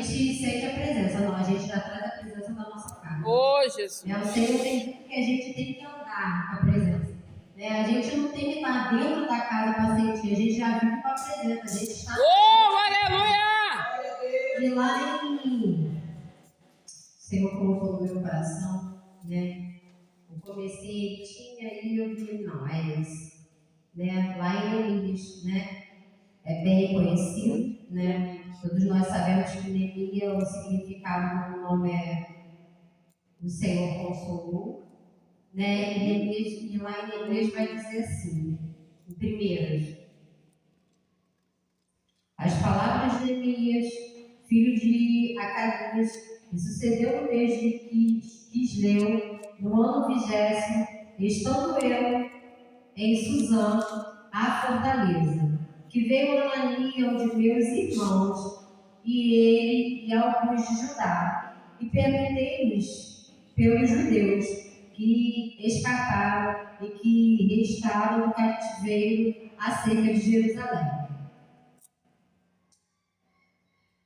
gente sente a presença, não, a gente já traz a presença da nossa casa. Ô, Jesus. O Senhor tem dito que a gente tem que andar com a presença. A gente não tem que estar dentro da casa para sentir, a gente já vive com a presença, a gente está. Aleluia! E lá o Senhor colocou no meu coração, o comecinho tinha e eu vi, não, é isso. Lá em Neemias, é bem conhecido, todos nós sabemos que Neemias, o significado do nome é o Senhor consolou, e lá em Neemias vai dizer assim, em primeiro, as palavras de Neemias, filho de Acalias, que sucedeu no mês de Quisleu, no ano 20º, estando eu em Suzã, a fortaleza, que veio Anania, um de meus irmãos, e ele e alguns de Judá, e perguntei-lhes pelos judeus que escaparam e que restaram no cativeiro acerca de Jerusalém.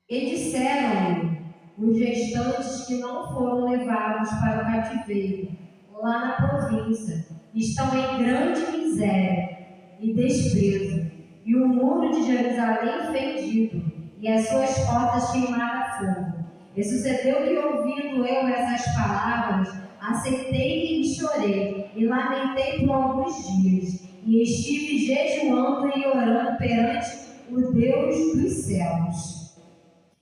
E disseram-me os restantes que não foram levados para o cativeiro, lá na província, estão em grande miséria e desprezo, e o muro de Jerusalém fendido, e as suas portas queimadas a fogo. E sucedeu que, ouvindo eu essas palavras, aceitei e chorei, e lamentei por alguns dias, e estive jejuando e orando perante o Deus dos céus.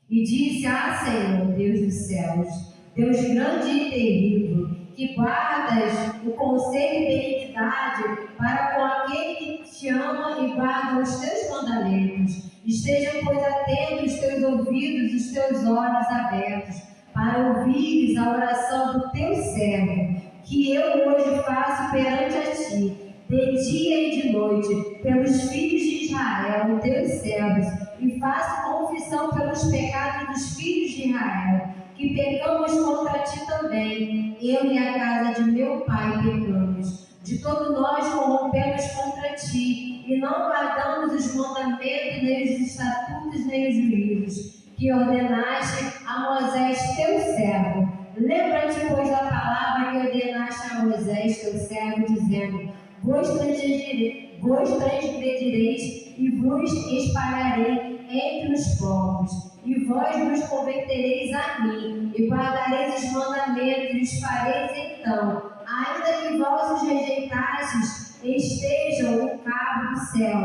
E disse: Senhor, Deus dos céus, Deus grande e terrível, que guardas o conselho e benignidade para com aquele que te ama e guarda os teus mandamentos. Estejam, pois, atentos os teus ouvidos, os teus olhos abertos, para ouvires a oração do teu servo, que eu hoje faço perante a ti, de dia e de noite, pelos filhos de Israel, teus servos, e faço confissão pelos pecados dos filhos de Israel, que pecamos contra ti também, eu e a casa de meu pai pecamos. De todo nós corrompemos contra ti, e não guardamos os mandamentos, nem os estatutos, nem os juízos, que ordenaste a Moisés teu servo. Lembra-te, pois, da palavra que ordenaste a Moisés teu servo, dizendo: vos transgredireis e vos espalharei entre os povos, e vós vos convertereis a mim, e guardareis os mandamentos, e os fareis então, ainda que vós os rejeitastes, estejam no cabo do céu.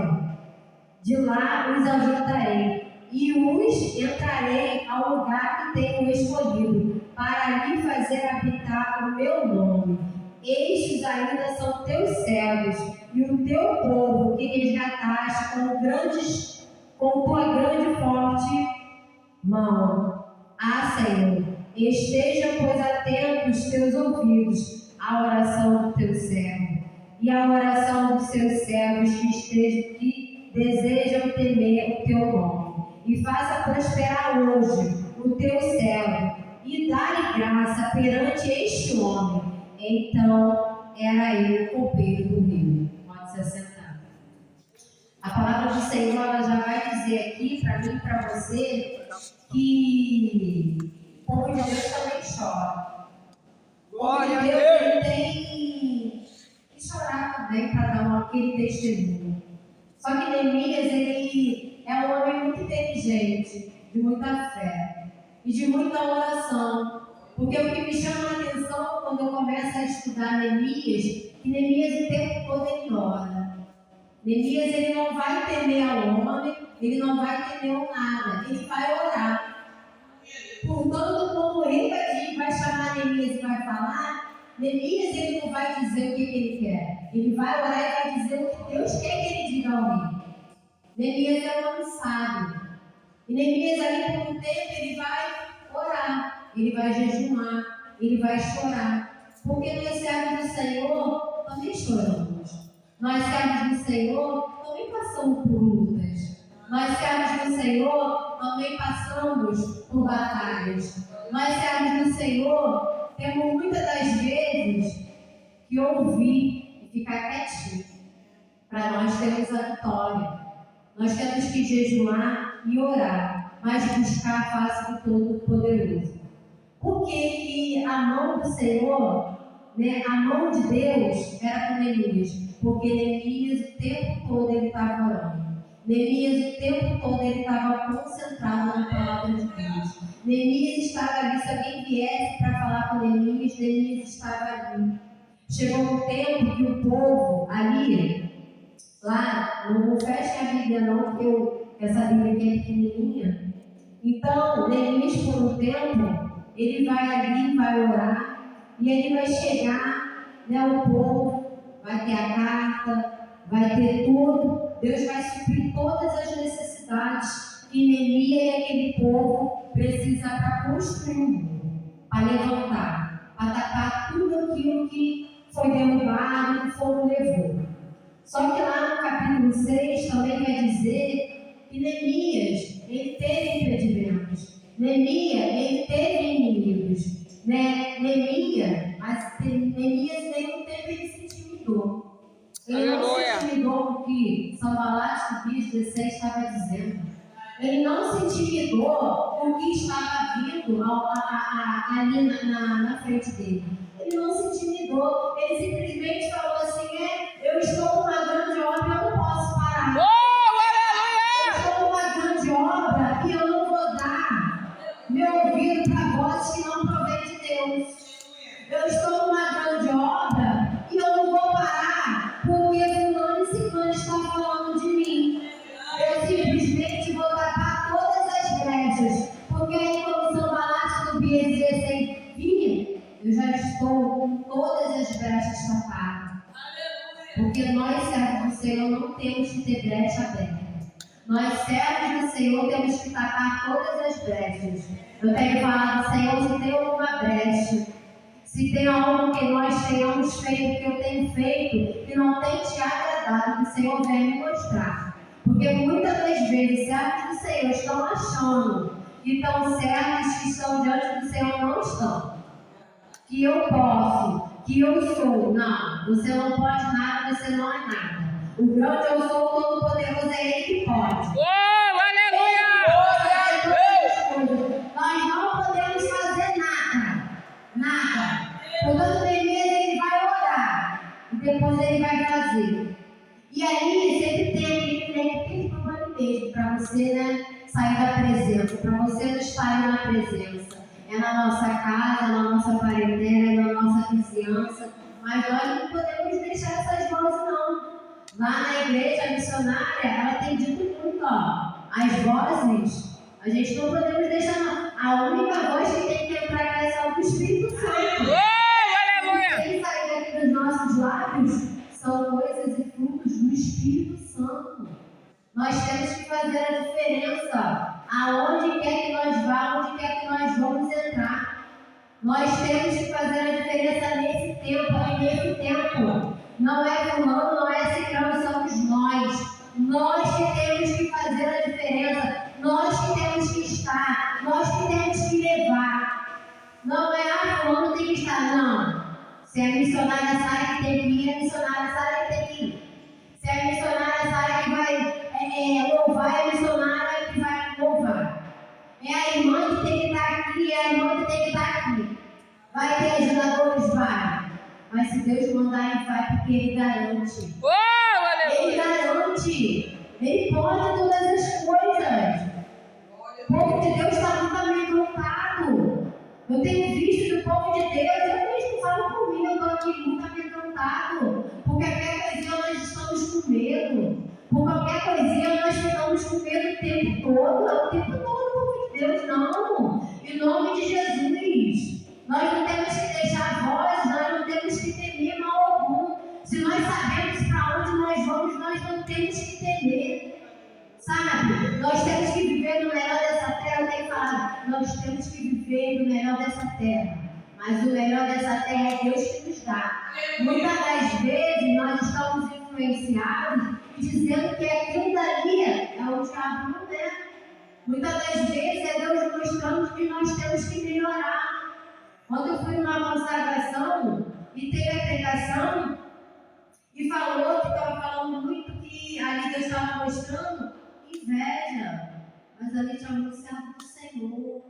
De lá os ajuntarei, e os entrarei ao lugar que tenho escolhido, para ali fazer habitar o meu nome. Estes ainda são teus servos, e o teu povo que resgataste com tua grande e forte mão. Senhor, estejam, pois, atentos os teus ouvidos à oração do teu servo, e à oração dos seus servos que desejam temer o teu nome, e faça prosperar hoje o teu servo, e dá-lhe graça perante este homem. Então era eu o copeiro do rio. Pode se assentar. A palavra do Senhor, ela já vai dizer aqui para mim e para você que o povo de Deus também chora. O povo de Deus ele tem que chorar também para dar aquele testemunho. Só que Neemias, ele é um homem muito inteligente, de muita fé e de muita oração. Porque o que me chama a atenção quando eu começo a estudar Neemias, que Neemias o tempo todo ele ora. Neemias ele não vai temer ao homem, ele não vai temer nada, ele vai orar. Portanto, quando ele vai chamar Neemias e vai falar, Neemias ele não vai dizer o que ele quer, ele vai orar e vai dizer o que Deus quer que ele diga ao homem. Neemias é um homem sábio. E Neemias ali por um tempo ele vai orar, ele vai jejuar, ele vai chorar. Porque nós servos do Senhor também choramos. Nós servos do Senhor também passamos por lutas. Nós servos do Senhor também passamos por batalhas. Nós servos do Senhor temos muitas das vezes que ouvir e ficar quietinho para nós termos a vitória. Nós temos que jejuar e orar. mas buscar a face do Todo-Poderoso. Por que a mão do Senhor, né, a mão de Deus era com Neemias? Porque Neemias o tempo todo ele estava orando. Neemias o tempo todo ele estava concentrado na palavra de Deus. Neemias estava ali, se alguém viesse para falar com Neemias, Neemias estava ali. Chegou um tempo que o povo ali, lá, não feche a Bíblia não, porque essa Bíblia aqui é pequenininha. Então, Neemias por um tempo, ele vai ali, vai orar, e ele vai chegar, né, o povo, vai ter a carta, vai ter tudo, Deus vai suprir todas as necessidades que Neemias e aquele povo precisam para construir um muro, para levantar, para tapar tudo aquilo que foi derrubado e o fogo levou. Só que lá no capítulo 6 também vai dizer que Neemias, ele teve impedimentos. Neemias, ele teve inimigos. Né? Neemias nenhum tempo ele se intimidou. Ele não se intimidou com o que Sanballat, no 16, estava dizendo. Ele não se intimidou com o que estava vindo ali na frente dele. Ele não se intimidou. Ele simplesmente falou assim, eu estou com uma grande obra, eu não posso parar. Eu estou com uma grande obra e eu não vou dar meu ouvido para vozes que não provém de Deus. Eu estou com uma grande obra e eu não vou parar porque fulano e ciclano estão falando de mim. Eu simplesmente vou tapar todas as brechas, porque aí quando Sanballat no 16 vinha, eu já estou com todas as brechas tapadas. Porque nós, servos do Senhor, não temos que ter brecha aberta. Nós, servos do Senhor, temos que tapar todas as brechas. Eu tenho falado, Senhor, se tem alguma brecha, se tem algo que nós tenhamos feito, que eu tenho feito, que não tem te agradado, que o Senhor venha me mostrar. Porque muitas das vezes, servos do Senhor estão achando que estão certos, que estão diante do Senhor, não estão. Que eu posso, que eu sou. Não, você não pode nada, você não é nada. O grande eu sou, o todo-poderoso é Ele que pode. Aleluia! Nós não podemos fazer nada. Nada. Portanto, primeiro ele vai orar. E depois ele vai fazer. E aí, sempre tem aquele problema mesmo para você, né, sair da presença, para você não estar na presença. É na nossa casa, é na nossa parentela, é na nossa vizinhança. Mas nós não podemos deixar essas vozes, não. Lá na igreja missionária, ela tem dito muito, as vozes, a gente não podemos deixar, não. A única voz que tem que entrar aqui é essa do Espírito Santo. Aleluia! O que tem saído aqui dos nossos lábios são coisas e frutos do Espírito Santo. Nós temos que fazer a diferença. Aonde quer que nós vá, onde quer que nós vamos entrar. Nós temos que fazer a diferença nesse tempo, e nesse tempo. Não é fulano, não é ciclano, somos nós. Nós que temos que fazer a diferença. Nós que temos que estar. Nós que temos que levar. Não é fulano tem que estar, não. Se é missionária Sara que tem que ir, é missionária Sara que tem que ir. Se é missionária Sara que vai louvar, é missionária que vai louvar. É a irmã que tem que estar aqui, é a irmã que tem que estar aqui. Vai ter ajudadores, vai. Mas se Deus mandar, ele vai, porque ele garante. Ele garante. Ele pode todas as coisas. O povo de Deus está muito amedrontado. Eu tenho visto que o povo de Deus, eu mesmo falo por mim, eu estou aqui muito amedrontado. Por qualquer coisinha nós estamos com medo. Por qualquer coisinha nós ficamos com medo o tempo todo. É o tempo todo, povo de Deus, não. Em nome de Jesus. Nós não temos que deixar voz, nós não temos que temer mal algum. Se nós sabemos para onde nós vamos, nós não temos que temer. Sabe? Nós temos que viver no melhor dessa terra. Eu tenho falado, nós temos que viver no melhor dessa terra. Mas o melhor dessa terra é Deus que nos dá. Muitas das vezes nós estamos influenciados dizendo que aquilo dali é o diabo, não é. Muitas das vezes é Deus mostrando que nós temos que melhorar. Quando eu fui numa consagração e teve a pregação e falou que estava falando muito que ali Deus estava mostrando inveja. Mas ali tinha muito servo do Senhor.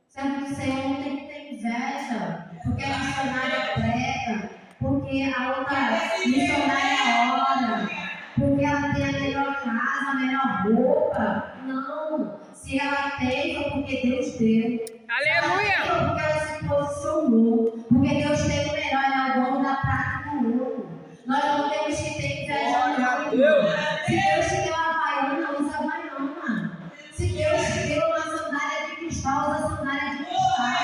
Servo do Senhor não tem que ter inveja, porque a missionária prega, porque a outra missionária ora, porque ela tem a melhor casa, a melhor roupa. Não. Se ela tem, foi porque Deus deu. Aleluia! Se ela tem, foi porque ela se posicionou. Porque Deus tem o melhor, ela é o dono da prata e do ouro. Nós não temos que ter inveja, não. Se Deus te deu a Havaiana, usa a Havaiana. Se Deus te deu uma sandália de cristal, usa a sandália de cristal.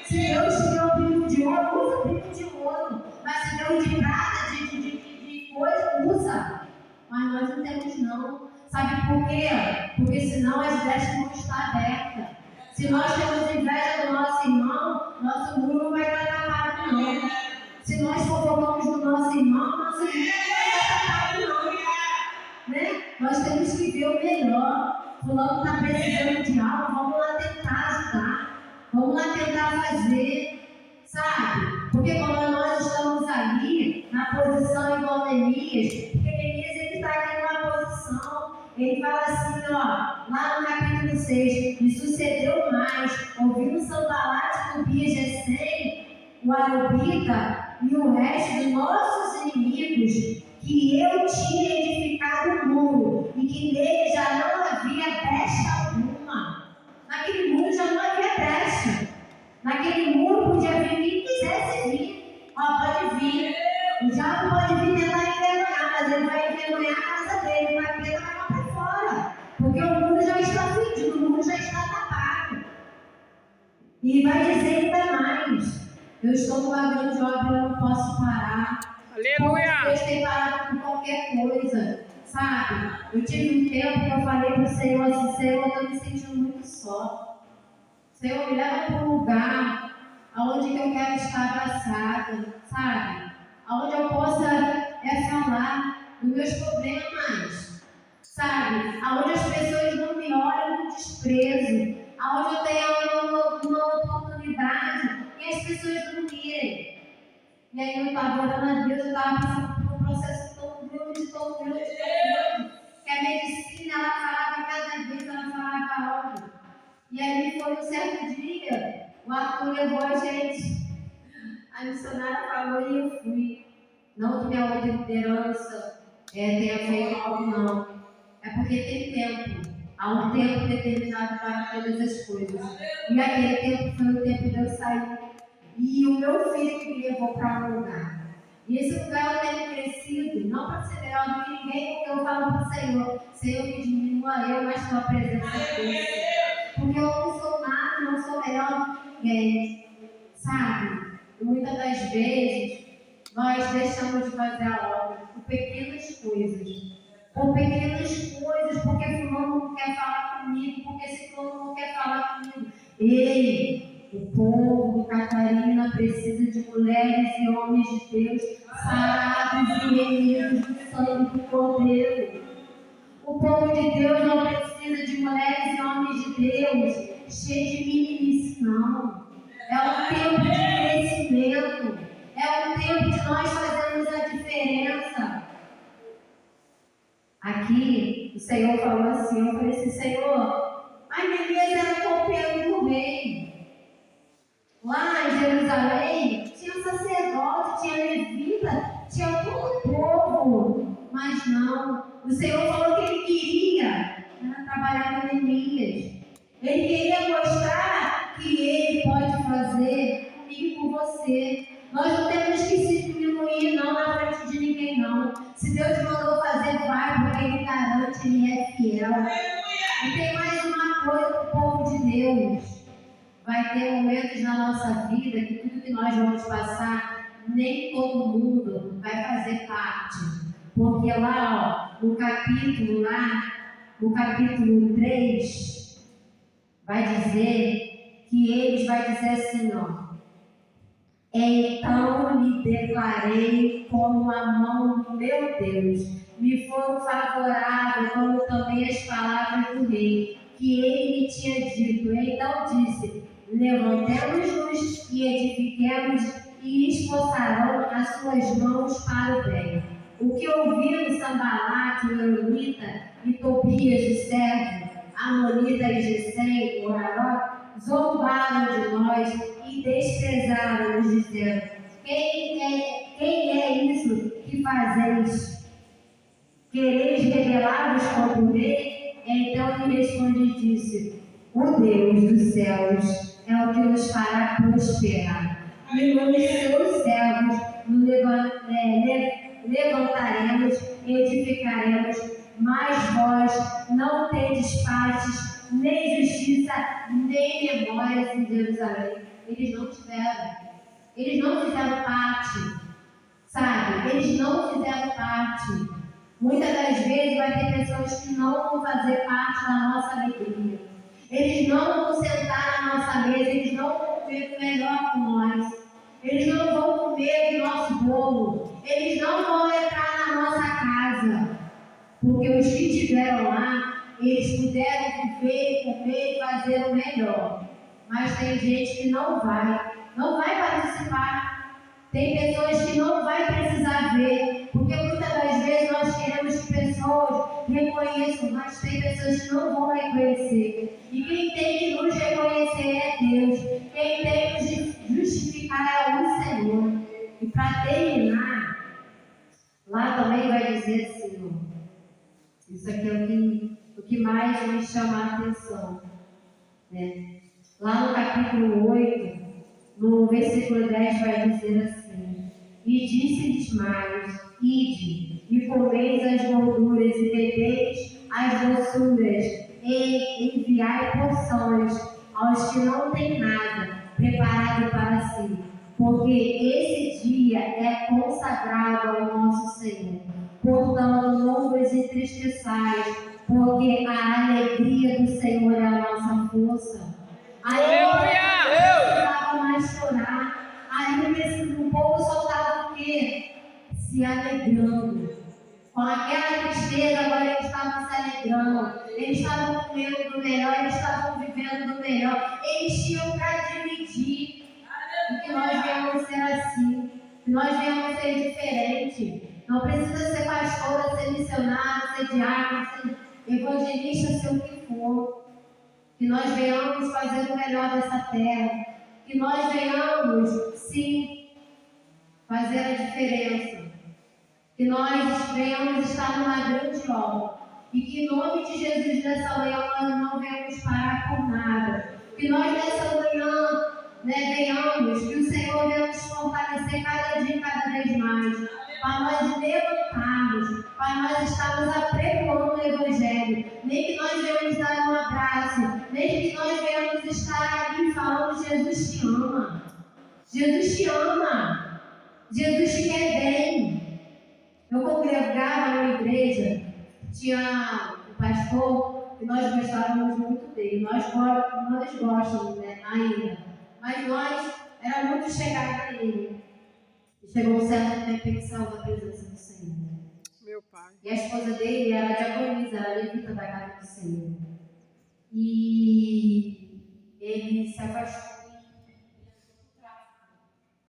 Se Deus te deu um brinco de ouro, usa o brinco de ouro. Mas se deu de prata, de coisa, usa. Mas nós não temos não. Sabe por quê? Porque senão as vestes vão estar abertas. Se nós temos inveja do nosso irmão, nosso muro não vai estar tapado não. Se nós fofocamos do nosso irmão não vai estar tapado não. Né? Nós temos que ver o melhor. Fulano está precisando de algo, vamos lá tentar ajudar. Vamos lá tentar fazer. Sabe? Porque quando nós estamos ali, na posição igual Neemias, porque Neemias ele está aqui numa posição, ele fala assim, ó, lá no capítulo 6, e sucedeu mais, ouvindo Sanbalate, Tobias, Gesem, o Arubita e o resto dos nossos inimigos, que eu tinha edificado o muro, e que nele já não havia brecha alguma. Naquele muro já não havia brecha. Naquele muro podia vir quem quisesse vir. Ó, pode vir. O diabo pode vir tentar envergonhar, mas ele vai envergonhar a casa dele. O capeta vai lá para fora. Porque o muro já está fedido, o muro já está tapado. E vai dizer ainda mais. Eu estou numa grande obra, eu não posso parar. Aleluia! Deus tem parado por qualquer coisa. Sabe? Eu tive um tempo que eu falei para o Senhor assim, Senhor, eu estou me sentindo muito só. Senhor, me leva para um lugar onde que eu quero estar abraçada, sabe? Onde eu possa falar dos meus problemas, sabe? Onde as pessoas não me olham com desprezo, onde eu tenha uma oportunidade e as pessoas não mirem. E aí eu estava orando a Deus, eu estava passando por um processo tão grande, que a medicina, ela falava cada vez, ela falava algo. E aí foi um certo dia, o Arthur levou a gente, a missionária falou e eu fui. Não que minha outra liderança tenha feito algo, não. É porque tem tempo. Há um tempo determinado para todas as coisas. E aquele tempo foi o tempo de eu sair. E o meu filho me levou para um lugar. E esse lugar eu tenho crescido, não para ser melhor do que ninguém, porque eu falo para o Senhor, Senhor, me diminua eu, mas tua presença cresce. Porque eu não sou nada, não sou melhor do que ninguém. Sabe? E muitas das vezes, nós deixamos de fazer a obra por pequenas coisas. Por pequenas coisas, porque fulano não quer falar comigo, porque esse fulano não quer falar comigo. Ei, o povo de Catarina precisa de mulheres e homens de Deus, sábios e remidos do sangue do Cordeiro. O povo de Deus não precisa de mulheres e homens de Deus cheios de meninice, não. É um tempo de crescimento. É um tempo de nós fazermos a diferença. Aqui, o Senhor falou assim, eu falei assim, Senhor, mas Neemias era copeiro do rei. Lá em Jerusalém, tinha sacerdote, tinha levita, tinha todo o povo. Mas não, o Senhor falou que Ele queria trabalhar com Neemias. Ele queria mostrar que Ele pode fazer comigo e com você. Nós não temos que se diminuir não na frente de ninguém não. Se Deus te mandou fazer, vai, porque Ele garante, Ele é fiel. E tem mais uma coisa para o povo de Deus. Vai ter momentos na nossa vida que tudo que nós vamos passar, nem todo mundo vai fazer parte. Porque lá, ó, no capítulo 3, vai dizer que eles vai dizer assim, ó. Então lhe declarei como a mão do meu Deus me foram favoráveis, como também as palavras do rei, que ele me tinha dito. Então disse, levantemos-nos e edifiquemos, e esforçarão as suas mãos para o bem. O que ouviram Sanbalate, o Euromita, e Tobias, o servo, Amonita e Gesem, o Aró, zombaram de nós e desprezaram-nos, dizendo: quem é isso que fazeis? Quereis rebelar-vos contra o rei? Então lhe responde e disse: o Deus dos céus é o que nos fará prosperar. E nos seus servos nos levantaremos e edificaremos, mas vós não tendes partes, nem justiça, nem memórias em Jerusalém. Eles não fizeram parte, sabe? Eles não fizeram parte. Muitas das vezes vai ter pessoas que não vão fazer parte da nossa alegria. Eles não vão sentar na nossa mesa, eles não vão comer o melhor com nós. Eles não vão comer do nosso bolo. Eles não vão entrar na nossa casa. Porque os que estiveram lá, eles puderam viver, comer e fazer o melhor. Mas tem gente que não vai participar. Tem pessoas que não vai precisar ver. Porque muitas das vezes nós queremos que pessoas reconheçam, mas tem pessoas que não vão reconhecer. E quem tem que nos reconhecer é Deus. Quem tem que nos justificar é o Senhor. E para terminar, lá também vai dizer assim, isso aqui é o que mais me chama a atenção. Né? Lá no capítulo 8, no versículo 10, vai dizer assim: e disse-lhes mais: ide, e comeis as gorduras, e bebeis as doçuras, e enviai porções aos que não têm nada preparado para si, porque esse dia é consagrado ao nosso Senhor. Portanto, não vos entristeçais, porque a alegria do Senhor é a nossa força. Aleluia! Não precisava mais chorar. Ali o povo só estava o quê? Se alegrando. Com aquela tristeza, agora eles estavam se alegrando. Eles estavam comendo do melhor, eles estavam vivendo do melhor. Eles tinham para dividir. E que nós viemos ser assim. Que nós viemos ser diferente. Não precisa ser pastora, ser missionário, ser diácono, ser evangelista, ser o que for. Que nós venhamos fazer o melhor dessa terra. Que nós venhamos, sim, fazer a diferença. Que nós venhamos estar numa grande obra. E que em nome de Jesus nessa manhã nós não venhamos parar por nada. Que nós nessa manhã venhamos, que o Senhor venha nos fortalecer cada dia, cada vez mais. Para nós levantarmos, para nós estarmos apregoando o Evangelho. Nem que nós venhamos dar um abraço, nem que nós venhamos estar aqui falando: Jesus te ama. Jesus te ama. Jesus te quer bem. Eu congregava numa igreja, tinha um pastor e nós gostávamos muito dele. Nós gostamos, ainda. Mas nós éramos muito chegados a ele. E chegou um certo tempo em que saiu da presença do Senhor. Meu pai. E a esposa dele era diaconisa, era levita da casa do Senhor. E ele se afastou.